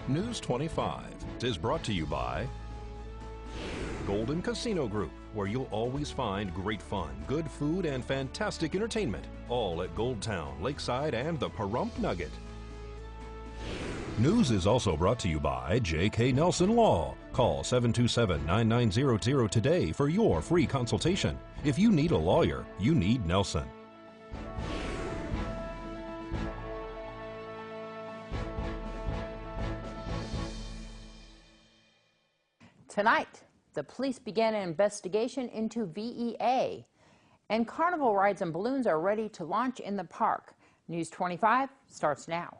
News 25 is brought to you by Golden Casino Group, where you'll always find great fun, good food, and fantastic entertainment, all at Gold Town, Lakeside, and the Pahrump Nugget. News is also brought to you by J.K. Nelson Law. Call 727-9900 today for your free consultation. If you need a lawyer, you need Nelson. Tonight, the police began an investigation into VEA, and carnival rides and balloons are ready to launch in the park. News 25 starts now.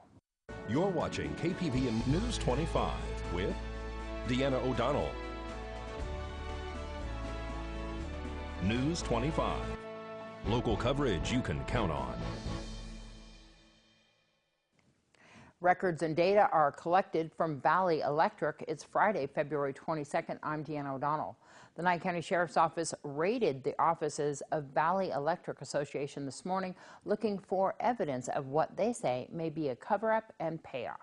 You're watching KPVM News 25 with Deanna O'Donnell. News 25. Local coverage you can count on. Records and data are collected from Valley Electric. It's Friday, February 22nd. I'm Deanna O'Donnell. The Nye County Sheriff's Office raided the offices of Valley Electric Association this morning, looking for evidence of what they say may be a cover-up and payoff.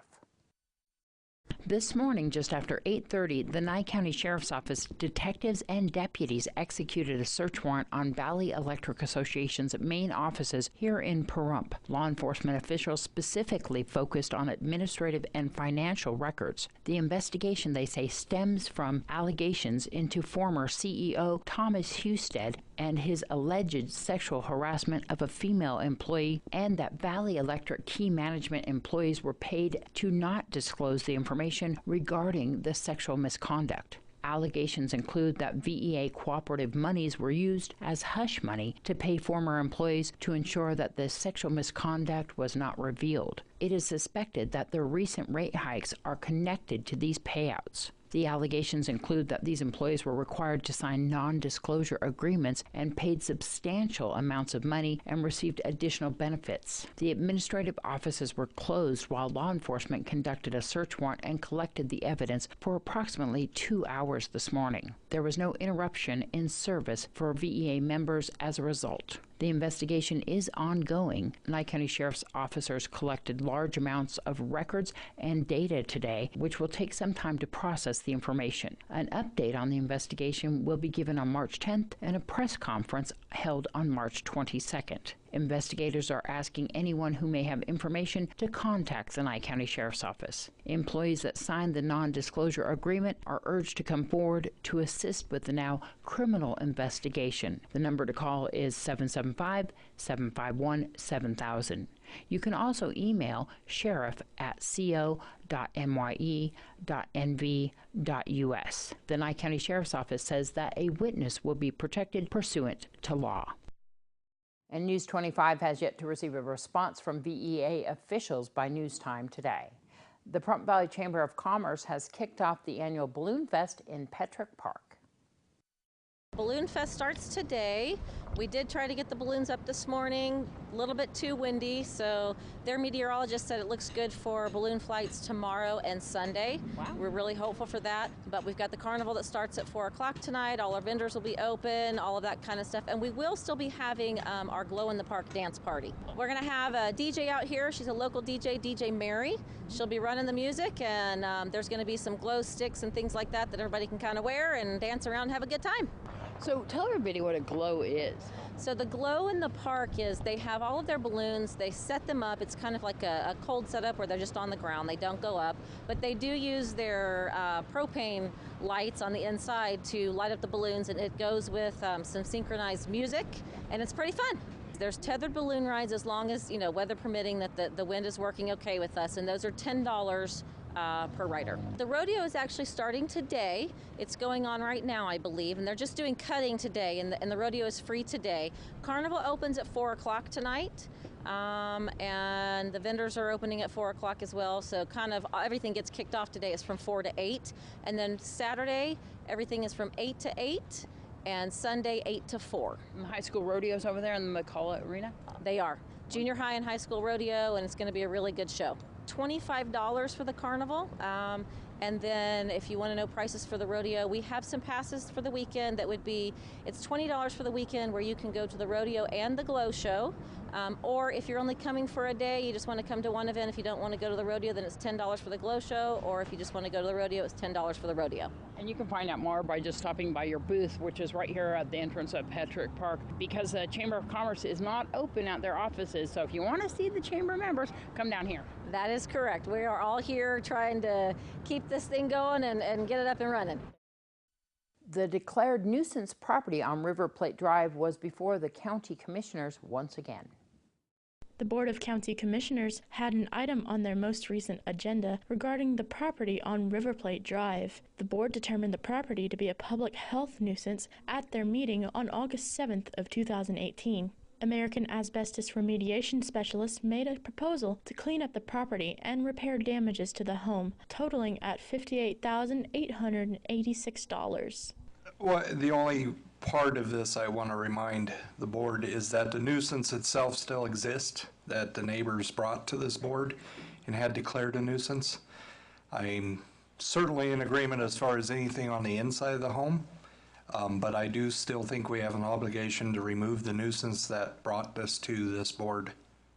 This morning, just after 8:30, the Nye County Sheriff's Office detectives and deputies executed a search warrant on Valley Electric Association's main offices here in Pahrump. Law enforcement officials specifically focused on administrative and financial records. The investigation, they say, stems from allegations into former CEO Thomas Husted and his alleged sexual harassment of a female employee, and that Valley Electric key management employees were paid to not disclose the information regarding the sexual misconduct. Allegations include that VEA cooperative monies were used as hush money to pay former employees to ensure that the sexual misconduct was not revealed. It is suspected that the recent rate hikes are connected to these payouts. The allegations include that these employees were required to sign non-disclosure agreements and paid substantial amounts of money and received additional benefits. The administrative offices were closed while law enforcement conducted a search warrant and collected the evidence for approximately 2 hours this morning. There was no interruption in service for VEA members as a result. The investigation is ongoing. Nye County Sheriff's officers collected large amounts of records and data today, which will take some time to process the information. An update on the investigation will be given on March 10th and a press conference held on March 22nd. Investigators are asking anyone who may have information to contact the Nye County Sheriff's Office. Employees that signed the non-disclosure agreement are urged to come forward to assist with the now criminal investigation. The number to call is 775-751-7000. You can also email sheriff@co.nye.nv.us. The Nye County Sheriff's Office says that a witness will be protected pursuant to law. And News 25 has yet to receive a response from VEA officials by news time today. The Pahrump Valley Chamber of Commerce has kicked off the annual Balloon Fest in Petrick Park. Balloon Fest starts today. We did try to get the balloons up this morning, a little bit too windy, so their meteorologist said it looks good for balloon flights tomorrow and Sunday. Wow. We're really hopeful for that, but we've got the carnival that starts at 4 o'clock tonight. All our vendors will be open, all of that kind of stuff, and we will still be having our Glow in the Park dance party. We're gonna have a DJ out here. She's a local DJ, DJ Mary. She'll be running the music, and there's gonna be some glow sticks and things like that that everybody can kind of wear and dance around and have a good time. So tell everybody what a glow is. So the Glow in the Park is they have all of their balloons, they set them up. It's kind of like a cold setup where they're just on the ground, they don't go up, but they do use their propane lights on the inside to light up the balloons, and it goes with some synchronized music, and it's pretty fun. There's tethered balloon rides as long as, you know, weather permitting, that the wind is working okay with us, and those are $10 per rider. The rodeo is actually starting today. It's going on right now, I believe, and they're just doing cutting today, and the rodeo is free today. Carnival opens at 4 o'clock tonight, and the vendors are opening at 4 o'clock as well, so kind of everything gets kicked off today. It's from 4 to 8, and then Saturday, everything is from 8 to 8, and Sunday, 8 to 4. And high school rodeos over there in the McCullough Arena? They are. Junior high and high school rodeo, and it's going to be a really good show. $25 for the carnival. And then if you want to know prices for the rodeo, we have some passes for the weekend that would be, it's $20 for the weekend where you can go to the rodeo and the glow show. Or if you're only coming for a day, you just want to come to one event. If you don't want to go to the rodeo, then it's $10 for the glow show. Or if you just want to go to the rodeo, it's $10 for the rodeo. And you can find out more by just stopping by your booth, which is right here at the entrance of Patrick Park, because the Chamber of Commerce is not open at their offices. So if you want to see the Chamber members, come down here. That is correct. We are all here trying to keep this thing going and get it up and running. The declared nuisance property on River Plate Drive was before the county commissioners once again. The Board of County Commissioners had an item on their most recent agenda regarding the property on River Plate Drive. The board determined the property to be a public health nuisance at their meeting on August 7th of 2018. American Asbestos Remediation Specialists made a proposal to clean up the property and repair damages to the home, totaling at $58,886. Well, the only part of this I want to remind the board is that the nuisance itself still exists, that the neighbors brought to this board and had declared a nuisance. I'm certainly in agreement as far as anything on the inside of the home, but I do still think we have an obligation to remove the nuisance that brought us to this board,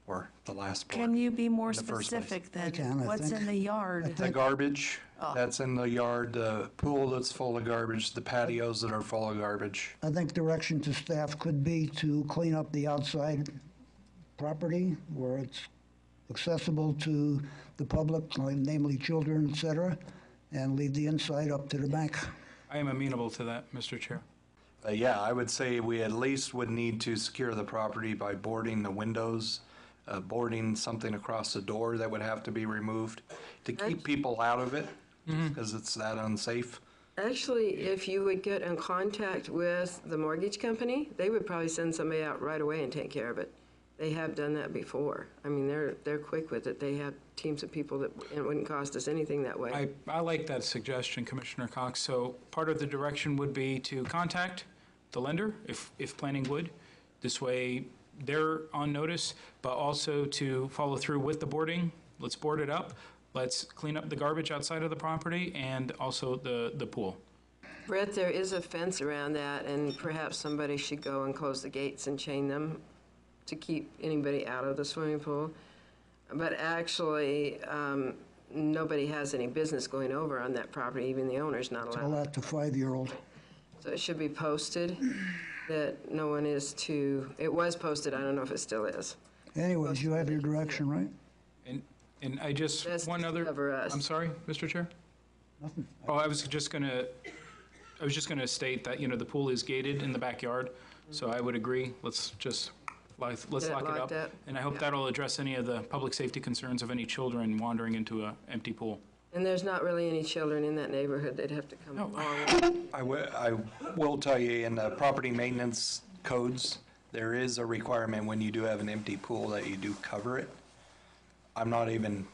or the last board. Can you be more in the first place. specific then? I can, I What's think. in the yard? The garbage that's in the yard, the pool that's full of garbage, the patios that are full of garbage. I think direction to staff could be to clean up the outside property where it's accessible to the public, namely children, et cetera, and leave the inside up to the bank. I am amenable to that, Mr. Chair. Yeah, I would say we at least would need to secure the property by boarding the windows, boarding something across the door that would have to be removed to keep people out of it, because it's that unsafe. Actually, if you would get in contact with the mortgage company, they would probably send somebody out right away and take care of it. They have done that before. I mean, they're quick with it. They have teams of people that it wouldn't cost us anything that way. I like that suggestion, Commissioner Cox. So part of the direction would be to contact the lender, if planning would. This way they're on notice, but also to follow through with the boarding. Let's board it up. Let's clean up the garbage outside of the property and also the pool. Brett, there is a fence around that, and perhaps somebody should go and close the gates and chain them to keep anybody out of the swimming pool. But actually, nobody has any business going over on that property, even the owner's not Tell allowed. that to 5-year-old. So it should be posted that no one is to, it was posted, I don't know if it still is. Anyways, you have your direction, right? And I just, That's one to other, cover us. I'm sorry, Mr. Chair? Nothing. Oh, I was just gonna state that, the pool is gated in the backyard, so I would agree. Let's lock it up. locked up? And I hope that'll address any of the public safety concerns of any children wandering into an empty pool. And there's not really any children in that neighborhood. They'd have to come No. along. I will tell you, in the property maintenance codes, there is a requirement when you do have an empty pool that you do cover it. I'm not even,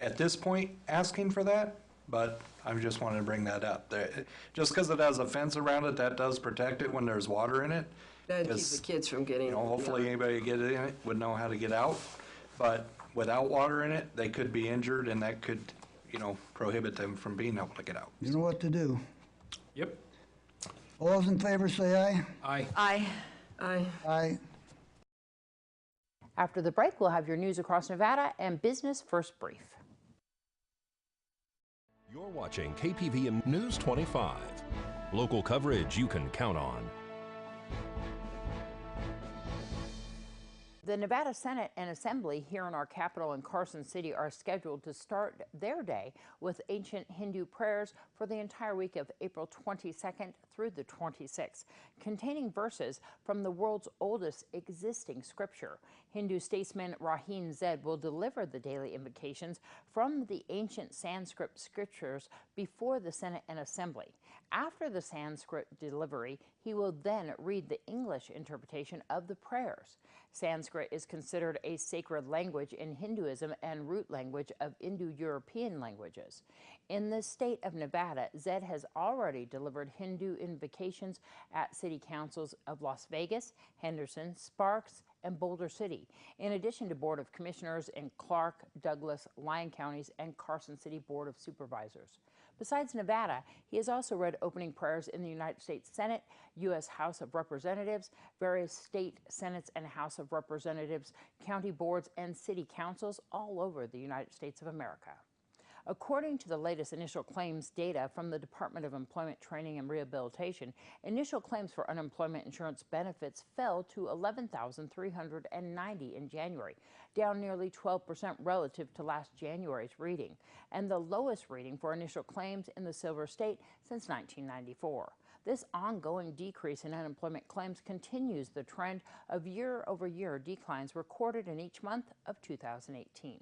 at this point, asking for that, but I just wanted to bring that up. Just because it has a fence around it, that does protect it when there's water in it. That'd keep Because, the kids from getting. hopefully anybody get in it would know how to get out. But without water in it, they could be injured, and that could, prohibit them from being able to get out. You know what to do. Yep. All those in favor say aye. Aye. Aye. Aye. After the break, we'll have your news across Nevada and Business First Brief. You're watching KPVM News 25. Local coverage you can count on. The Nevada Senate and Assembly here in our capital in Carson City are scheduled to start their day with ancient Hindu prayers for the entire week of April 22nd through the 26th, containing verses from the world's oldest existing scripture. Hindu statesman Rahim Zed will deliver the daily invocations from the ancient Sanskrit scriptures before the Senate and Assembly. After the Sanskrit delivery, he will then read the English interpretation of the prayers. Sanskrit is considered a sacred language in Hinduism and root language of Indo-European languages. In the state of Nevada, Zed has already delivered Hindu invocations at city councils of Las Vegas, Henderson, Sparks, and Boulder City, in addition to Board of Commissioners in Clark, Douglas, Lyon counties, and Carson City Board of Supervisors. Besides Nevada, he has also read opening prayers in the United States Senate, U.S. House of Representatives, various state Senates and House of Representatives, county boards, and city councils all over the United States of America. According to the latest initial claims data from the Department of Employment, Training, and Rehabilitation, initial claims for unemployment insurance benefits fell to 11,390 in January, down nearly 12% relative to last January's reading, and the lowest reading for initial claims in the Silver State since 1994. This ongoing decrease in unemployment claims continues the trend of year-over-year declines recorded in each month of 2018.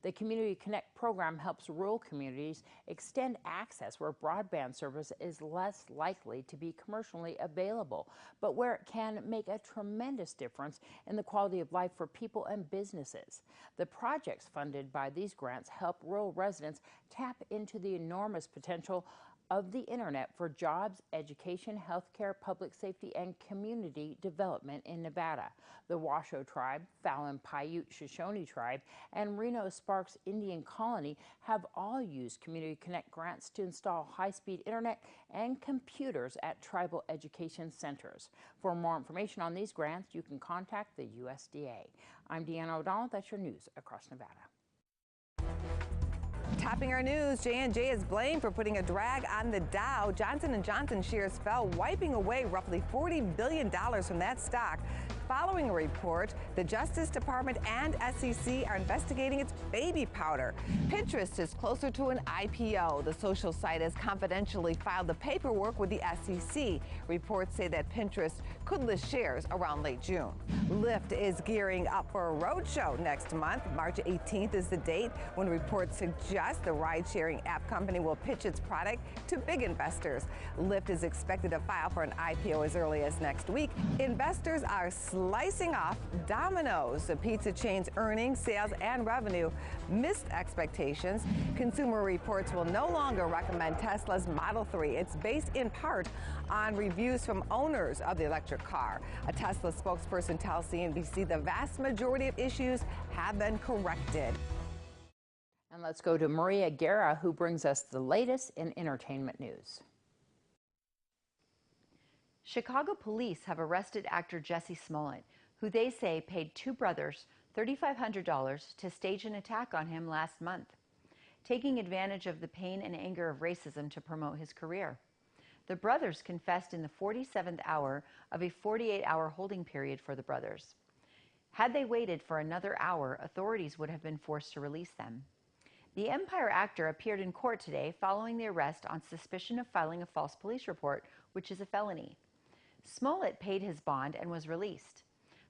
The Community Connect program helps rural communities extend access where broadband service is less likely to be commercially available, but where it can make a tremendous difference in the quality of life for people and businesses. The projects funded by these grants help rural residents tap into the enormous potential of the internet for jobs, education, healthcare, public safety, and community development in Nevada. The Washoe Tribe, Fallon Paiute Shoshone Tribe, and Reno Sparks Indian Colony have all used Community Connect grants to install high-speed internet and computers at tribal education centers. For more information on these grants, you can contact the USDA. I'm Deanna O'Donnell. That's your news across Nevada. Topping our news, J&J is blamed for putting a drag on the Dow. Johnson & Johnson shares fell, wiping away roughly $40 billion from that stock. Following a report, the Justice Department and SEC are investigating its baby powder. Pinterest is closer to an IPO. The social site has confidentially filed the paperwork with the SEC. Reports say that Pinterest could list shares around late June. Lyft is gearing up for a roadshow next month. March 18th is the date when reports suggest the ride-sharing app company will pitch its product to big investors. Lyft is expected to file for an IPO as early as next week. Investors are slicing off Domino's. The pizza chain's earnings, sales, and revenue missed expectations. Consumer Reports will no longer recommend Tesla's Model 3. It's based in part on reviews from owners of the electric car. A Tesla spokesperson tells CNBC the vast majority of issues have been corrected. And let's go to Maria Guerra, who brings us the latest in entertainment news. Chicago police have arrested actor Jussie Smollett, who they say paid two brothers $3,500 to stage an attack on him last month, taking advantage of the pain and anger of racism to promote his career. The brothers confessed in the 47th hour of a 48-hour holding period for the brothers. Had they waited for another hour, authorities would have been forced to release them. The Empire actor appeared in court today following the arrest on suspicion of filing a false police report, which is a felony. Smollett paid his bond and was released.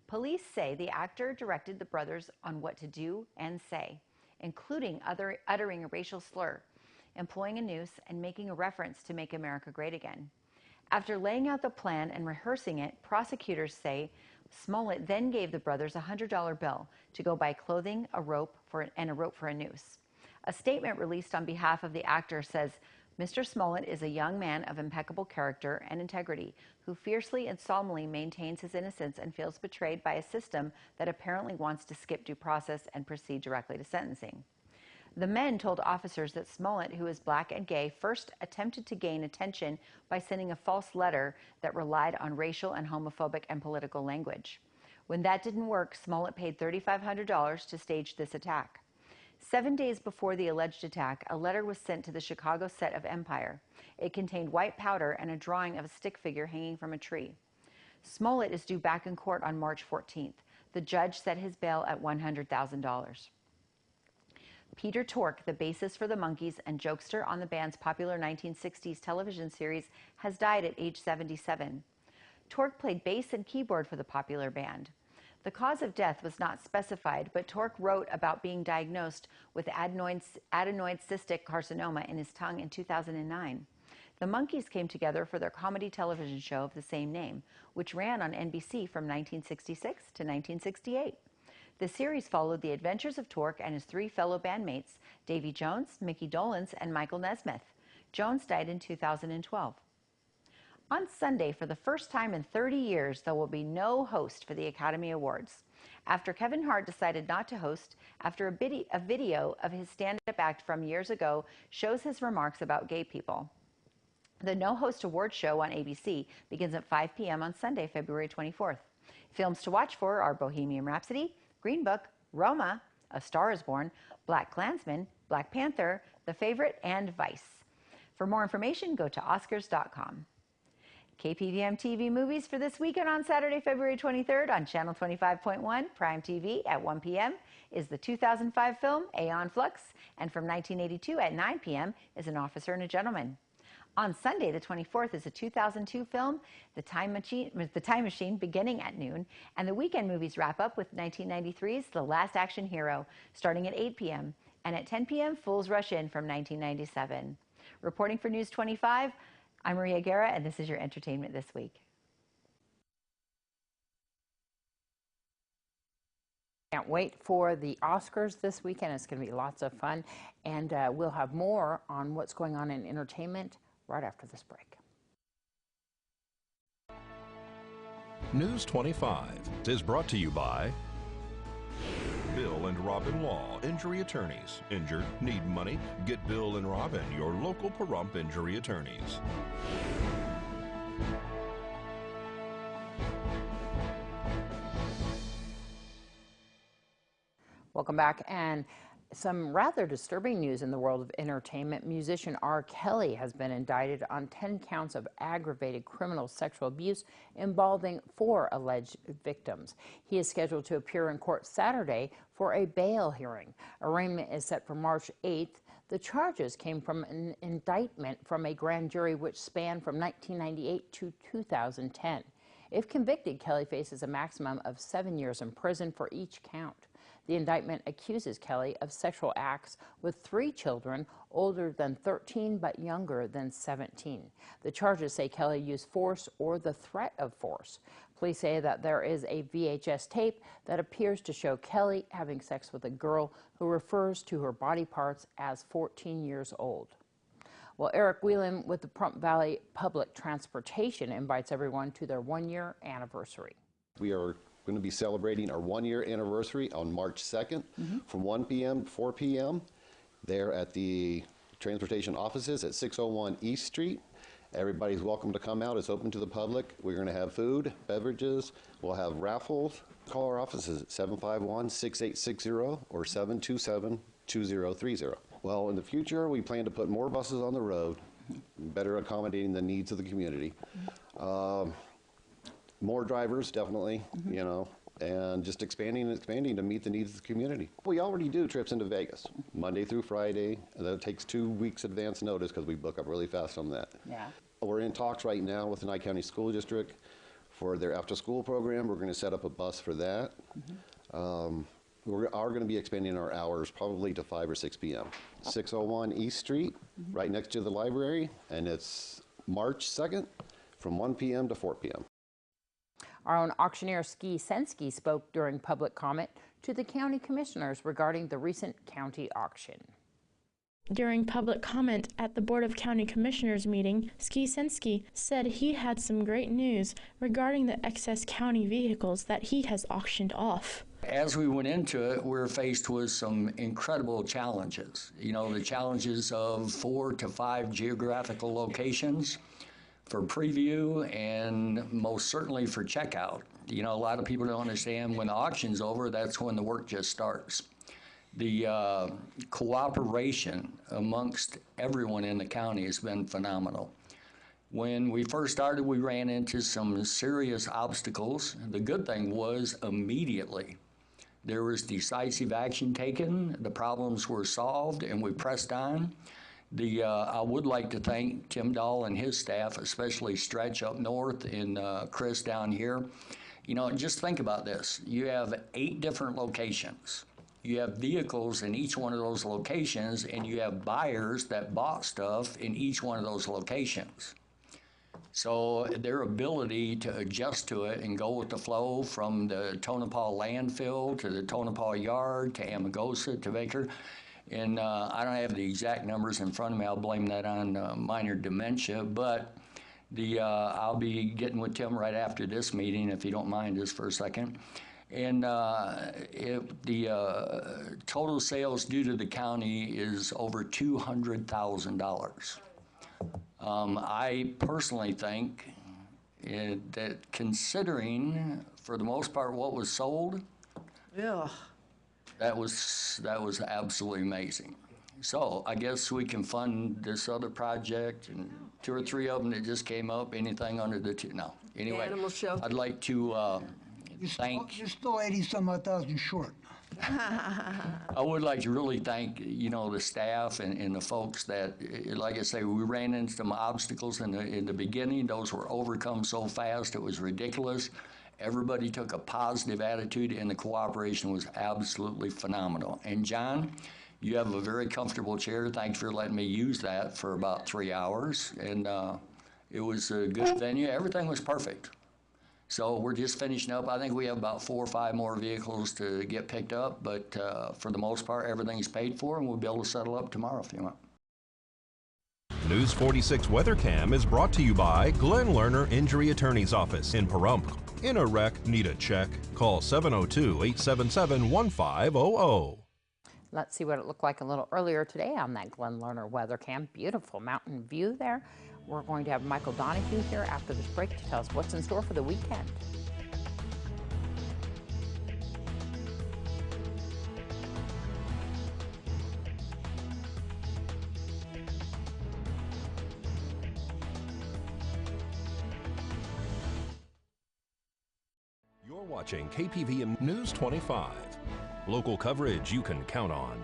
Police say the actor directed the brothers on what to do and say, including uttering a racial slur, employing a noose, and making a reference to Make America Great Again. After laying out the plan and rehearsing it, prosecutors say Smollett then gave the brothers a $100 bill to go buy clothing, a rope for a noose. A statement released on behalf of the actor says, Mr. Smollett is a young man of impeccable character and integrity who fiercely and solemnly maintains his innocence and feels betrayed by a system that apparently wants to skip due process and proceed directly to sentencing. The men told officers that Smollett, who is black and gay, first attempted to gain attention by sending a false letter that relied on racial and homophobic and political language. When that didn't work, Smollett paid $3,500 to stage this attack. 7 days before the alleged attack, a letter was sent to the Chicago set of Empire. It contained white powder and a drawing of a stick figure hanging from a tree. Smollett is due back in court on March 14th. The judge set his bail at $100,000. Peter Tork, the bassist for the Monkees and jokester on the band's popular 1960s television series, has died at age 77. Tork played bass and keyboard for the popular band. The cause of death was not specified, but Tork wrote about being diagnosed with adenoid cystic carcinoma in his tongue in 2009. The Monkees came together for their comedy television show of the same name, which ran on NBC from 1966 to 1968. The series followed the adventures of Tork and his three fellow bandmates, Davy Jones, Mickey Dolenz, and Michael Nesmith. Jones died in 2012. On Sunday, for the first time in 30 years, there will be no host for the Academy Awards. After Kevin Hart decided not to host, after a video of his stand-up act from years ago shows his remarks about gay people. The no-host award show on ABC begins at 5 p.m. on Sunday, February 24th. Films to watch for are Bohemian Rhapsody, Green Book, Roma, A Star is Born, Black Klansman, Black Panther, The Favorite, and Vice. For more information, go to Oscars.com. KPVM TV movies for this weekend on Saturday, February 23rd on Channel 25.1, Prime TV at 1 p.m. is the 2005 film Aeon Flux, and from 1982 at 9 p.m. is An Officer and a Gentleman. On Sunday, the 24th, is a 2002 film, The Time Machine, beginning at noon, and the weekend movies wrap up with 1993's The Last Action Hero, starting at 8 p.m., and at 10 p.m., Fools Rush In from 1997. Reporting for News 25, I'm Maria Guerra, and this is your entertainment this week. Can't wait for the Oscars this weekend. It's going to be lots of fun, and we'll have more on what's going on in entertainment right after this break. News 25 is brought to you by Bill and Robin Law, injury attorneys. Injured, need money? Get Bill and Robin, your local Pahrump injury attorneys. Welcome back, and some rather disturbing news in the world of entertainment. Musician R. Kelly has been indicted on 10 counts of aggravated criminal sexual abuse involving 4 alleged victims. He is scheduled to appear in court Saturday for a bail hearing. Arraignment is set for March 8th. The charges came from an indictment from a grand jury which spanned from 1998 to 2010. If convicted, Kelly faces a maximum of 7 years in prison for each count. The indictment accuses Kelly of sexual acts with 3 children older than 13 but younger than 17. The charges say Kelly used force or the threat of force. Police say that there is a VHS tape that appears to show Kelly having sex with a girl who refers to her body parts as 14 years old. Well, Eric Whelan with the Pahrump Valley Public Transportation invites everyone to their 1-year anniversary. We are going to be celebrating our 1-year anniversary on March 2nd from 1 p.m. to 4 p.m. there at the transportation offices at 601 East Street. Everybody's welcome to come out. It's open to the public. We're going to have food, beverages. We'll have raffles. Call our offices at 751-6860 or 727-2030. Well, in the future, we plan to put more buses on the road, better accommodating the needs of the community. More drivers, definitely, you know, and just expanding and expanding to meet the needs of the community. We already do trips into Vegas, Monday through Friday, and that takes 2 weeks advance notice because we book up really fast on that. Yeah. We're in talks right now with the Nye County School District for their after-school program. We're going to set up a bus for that. We are going to be expanding our hours probably to 5 or 6 p.m. 601 East Street, right next to the library, and it's March 2nd from 1 p.m. to 4 p.m. Our own auctioneer Ski Sensky spoke during public comment to the county commissioners regarding the recent county auction. During public comment at the Board of County Commissioners meeting, Ski Sensky said he had some great news regarding the excess county vehicles that he has auctioned off. As we went into it, we were faced with some incredible challenges. You know, the challenges of 4 to 5 geographical locations for preview and most certainly for checkout. You know, a lot of people don't understand when the auction's over, that's when the work just starts. The cooperation amongst everyone in the county has been phenomenal. When we first started, we ran into some serious obstacles. The good thing was immediately there was decisive action taken, the problems were solved, and we pressed on. I would like to thank Tim Dahl and his staff, especially Stretch up north and Chris down here. You know, just think about this. You have 8 different locations. You have vehicles in each one of those locations, and you have buyers that bought stuff in each one of those locations. So their ability to adjust to it and go with the flow from the Tonopah landfill to the Tonopah yard to Amargosa to Baker. And I don't have the exact numbers in front of me. I'll blame that on minor dementia. But I'll be getting with Tim right after this meeting, if you don't mind just for a second. And the total sales due to the county is over $200,000. I personally think that considering, for the most part, what was sold, Yeah. that was absolutely amazing. So I guess we can fund this other project and 2 or 3 of them that just came up, anything under the two, no. Anyway, Animal shelter. I'd like to thank. You're still 80-some-odd thousand short. I would like to really thank, the staff and the folks that, like I say, we ran into some obstacles in the beginning. Those were overcome so fast, it was ridiculous. Everybody took a positive attitude, and the cooperation was absolutely phenomenal. And John, you have a very comfortable chair. Thanks for letting me use that for about 3 hours. And it was a good venue. Everything was perfect. So we're just finishing up. I think we have about 4 or 5 more vehicles to get picked up, but for the most part, everything's paid for, and we'll be able to settle up tomorrow if you want. News 46 Weather Cam is brought to you by Glenn Lerner Injury Attorney's Office in Pahrump. In a wreck, need a check? Call 702-877-1500. Let's see what it looked like a little earlier today on that Glenn Lerner weather cam. Beautiful mountain view there. We're going to have Michael Donahue here after this break to tell us what's in store for the weekend. You're watching KPVM News 25. Local coverage you can count on.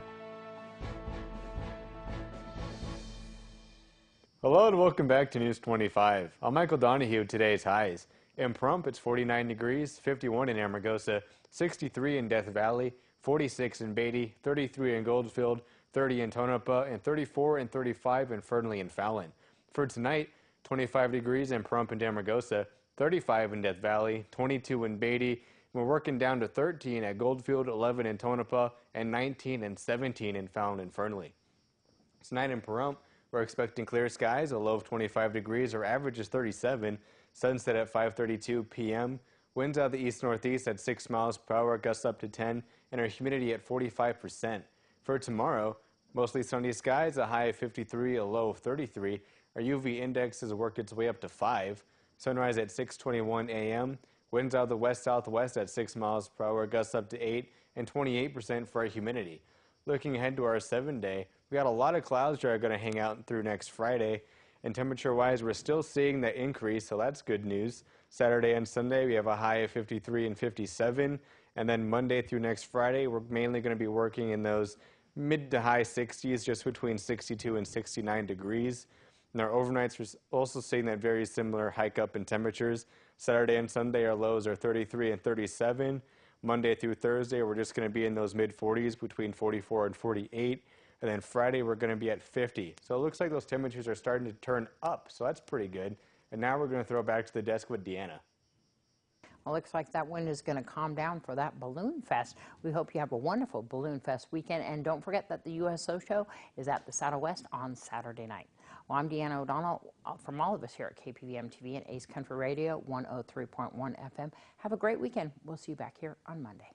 Hello and welcome back to News 25. I'm Michael Donahue. Today's highs. In Pahrump, it's 49 degrees, 51 in Amargosa, 63 in Death Valley, 46 in Beatty, 33 in Goldfield, 30 in Tonopah, and 34 and 35 in Fernley and Fallon. For tonight, 25 degrees in Pahrump and Amargosa, 35 in Death Valley, 22 in Beatty. We're working down to 13 at Goldfield, 11 in Tonopah, and 19 and 17 in Fallon and Fernley. Tonight in Pahrump, we're expecting clear skies, a low of 25 degrees. Our average is 37. Sunset at 5:32 p.m. Winds out of the east-northeast at 6 miles per hour, gusts up to 10, and our humidity at 45%. For tomorrow, mostly sunny skies, a high of 53, a low of 33. Our UV index has worked its way up to 5. Sunrise at 6:21 a.m. Winds out of the west-southwest at 6 miles per hour, gusts up to 8, and 28% for our humidity. Looking ahead to our 7-day, we got a lot of clouds that are going to hang out through next Friday. And temperature-wise, we're still seeing that increase, so that's good news. Saturday and Sunday, we have a high of 53 and 57. And then Monday through next Friday, we're mainly going to be working in those mid to high 60s, just between 62 and 69 degrees. And our overnights, we're also seeing that very similar hike up in temperatures. Saturday and Sunday, our lows are 33 and 37. Monday through Thursday, we're just going to be in those mid-40s, between 44 and 48. And then Friday, we're going to be at 50. So it looks like those temperatures are starting to turn up, so that's pretty good. And now we're going to throw it back to the desk with Deanna. Well, looks like that wind is going to calm down for that Balloon Fest. We hope you have a wonderful Balloon Fest weekend. And don't forget that the USO show is at the Saddle West on Saturday night. Well, I'm Deanna O'Donnell from all of us here at KPVM TV and Ace Country Radio 103.1 FM. Have a great weekend. We'll see you back here on Monday.